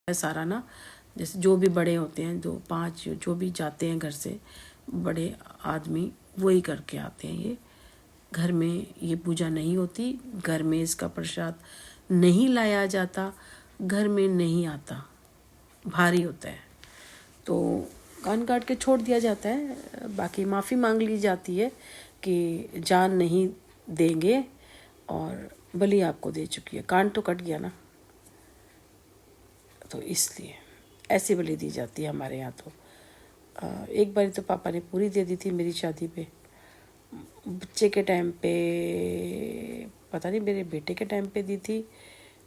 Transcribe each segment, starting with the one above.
है सारा ना। जैसे जो भी बड़े होते हैं, जो 5 जो भी जाते हैं घर से, बड़े आदमी वही करके आते हैं। ये घर में ये पूजा नहीं होती, घर में इसका प्रसाद नहीं लाया जाता, घर में नहीं आता, भारी होता है तो कान काट के छोड़ दिया जाता है। बाकी माफ़ी मांग ली जाती है कि जान नहीं देंगे और बलि आपको दे चुकी है, कान तो कट गया ना, तो इसलिए ऐसी बलि दी जाती है हमारे यहाँ। तो एक बार तो पापा ने पूरी दे दी थी मेरी शादी पे, बच्चे के टाइम पे पता नहीं, मेरे बेटे के टाइम पे दी थी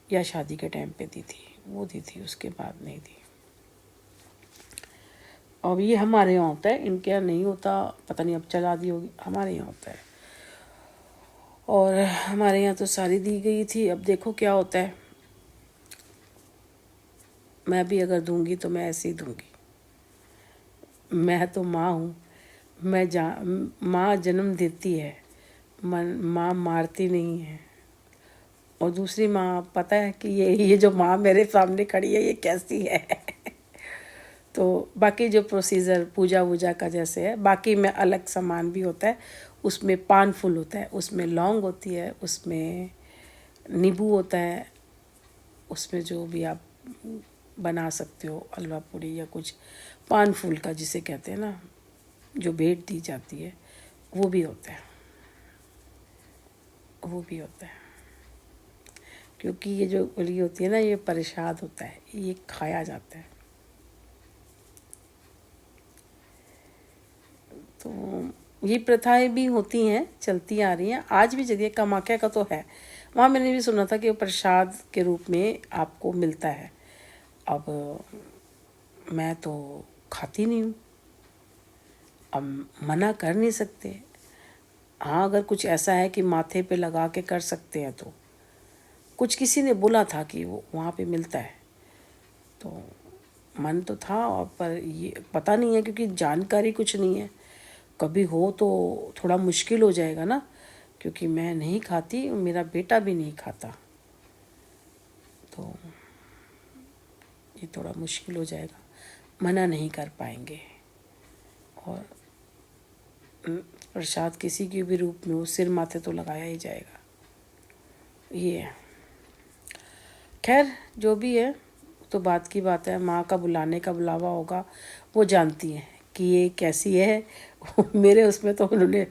या शादी के टाइम पे दी थी, वो दी थी, उसके बाद नहीं दी। अब ये हमारे यहाँ होता है, इनके यहाँ नहीं होता, पता नहीं अब चला दी होगी, हमारे यहाँ होता है। और हमारे यहाँ तो सारी दी गई थी, अब देखो क्या होता है। मैं भी अगर दूंगी तो मैं ऐसे ही दूंगी। मैं तो माँ हूँ, माँ जन्म देती है, माँ मारती नहीं है। और दूसरी माँ, पता है कि ये जो माँ मेरे सामने खड़ी है ये कैसी है। तो बाकी जो प्रोसीजर पूजा वूजा का जैसे है, बाकी में अलग सामान भी होता है, उसमें पान फूल होता है, उसमें लौंग होती है, उसमें नींबू होता है, उसमें जो भी आप बना सकते हो, हलवा पूड़ी या कुछ पान फूल का जिसे कहते हैं ना, जो भेंट दी जाती है, वो भी होता है, वो भी होता है। क्योंकि ये जो बलि होती है ना, ये प्रसाद होता है, ये खाया जाता है। तो ये प्रथाएं भी होती हैं, चलती आ रही हैं, आज भी जगह कामाख्या का तो है, वहाँ मैंने भी सुना था कि वो प्रसाद के रूप में आपको मिलता है। अब मैं तो खाती नहीं हूँ, अब मना कर नहीं सकते। हाँ, अगर कुछ ऐसा है कि माथे पे लगा के कर सकते हैं तो, कुछ किसी ने बोला था कि वो वहाँ पे मिलता है, तो मन तो था, और पर ये पता नहीं है क्योंकि जानकारी कुछ नहीं है। कभी हो तो थोड़ा मुश्किल हो जाएगा ना, क्योंकि मैं नहीं खाती, मेरा बेटा भी नहीं खाता, तो ये थोड़ा मुश्किल हो जाएगा, मना नहीं कर पाएंगे। और प्रसाद किसी के भी रूप में हो, सिर माथे तो लगाया ही जाएगा। ये है, खैर जो भी है तो बात की बात है। माँ का बुलाने का बुलावा होगा, वो जानती है कि ये कैसी है। मेरे उसमें तो उन्होंने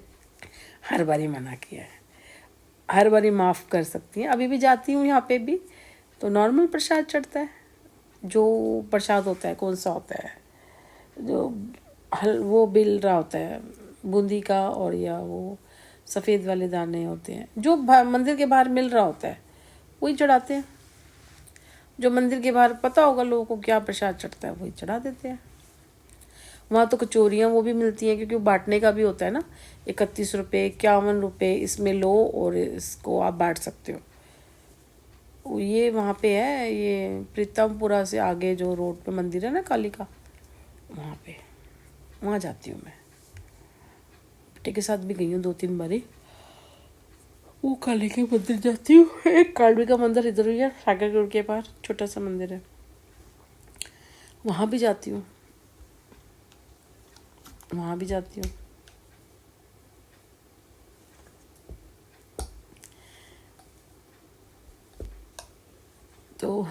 हर बारी मना किया है, हर बारी माफ़ कर सकती हैं। अभी भी जाती हूँ यहाँ पे भी, तो नॉर्मल प्रसाद चढ़ता है। जो प्रसाद होता है, कौन सा होता है, जो वो बिल रहा होता है बूंदी का, और या वो सफ़ेद वाले दाने होते हैं जो मंदिर के बाहर मिल रहा होता है, वही चढ़ाते हैं। जो मंदिर के बाहर पता होगा लोगों को क्या प्रसाद चढ़ता है, वही चढ़ा देते हैं। वहाँ तो कचौरियाँ वो भी मिलती हैं, क्योंकि बांटने का भी होता है ना। 31 रुपये, 51 रुपये, इसमें लो और इसको आप बांट सकते हो। ये वहाँ पे है, ये प्रीतमपुरा से आगे जो रोड पे मंदिर है ना काली का, वहाँ पे, वहाँ जाती हूँ मैं। बेटे के साथ भी गई हूँ 2-3 बारी, वो काली के मंदिर जाती हूँ। एक काली का मंदिर इधर ही है, सागर रोड के पास छोटा सा मंदिर है, वहाँ भी जाती हूँ, वहाँ भी जाती हूँ। तो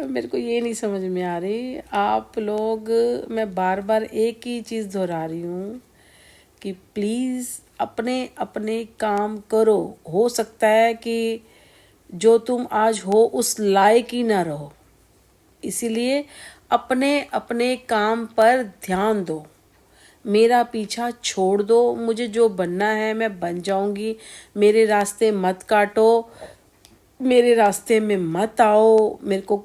मेरे को ये नहीं समझ में आ रही, आप लोग, मैं बार बार एक ही चीज़ दोहरा रही हूँ कि प्लीज़ अपने अपने काम करो। हो सकता है कि जो तुम आज हो उस लायक ही ना रहो, इसीलिए अपने अपने काम पर ध्यान दो। मेरा पीछा छोड़ दो, मुझे जो बनना है मैं बन जाऊंगी। मेरे रास्ते मत काटो, मेरे रास्ते में मत आओ, मेरे को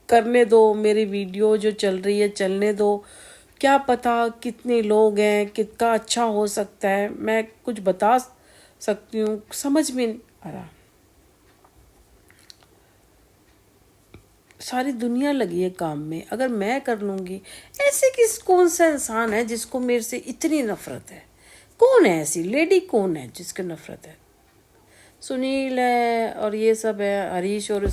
करने दो। मेरी वीडियो जो चल रही है चलने दो। क्या पता कितने लोग हैं, कितना अच्छा हो सकता है, मैं कुछ बता सकती हूँ, समझ में नहीं आ रहा। सारी दुनिया लगी है काम में, अगर मैं कर लूँगी, ऐसे कौन सा इंसान है जिसको मेरे से इतनी नफरत है? कौन है ऐसी लेडी, कौन है जिसकी नफरत है? सुनील है और ये सब है, हरीश और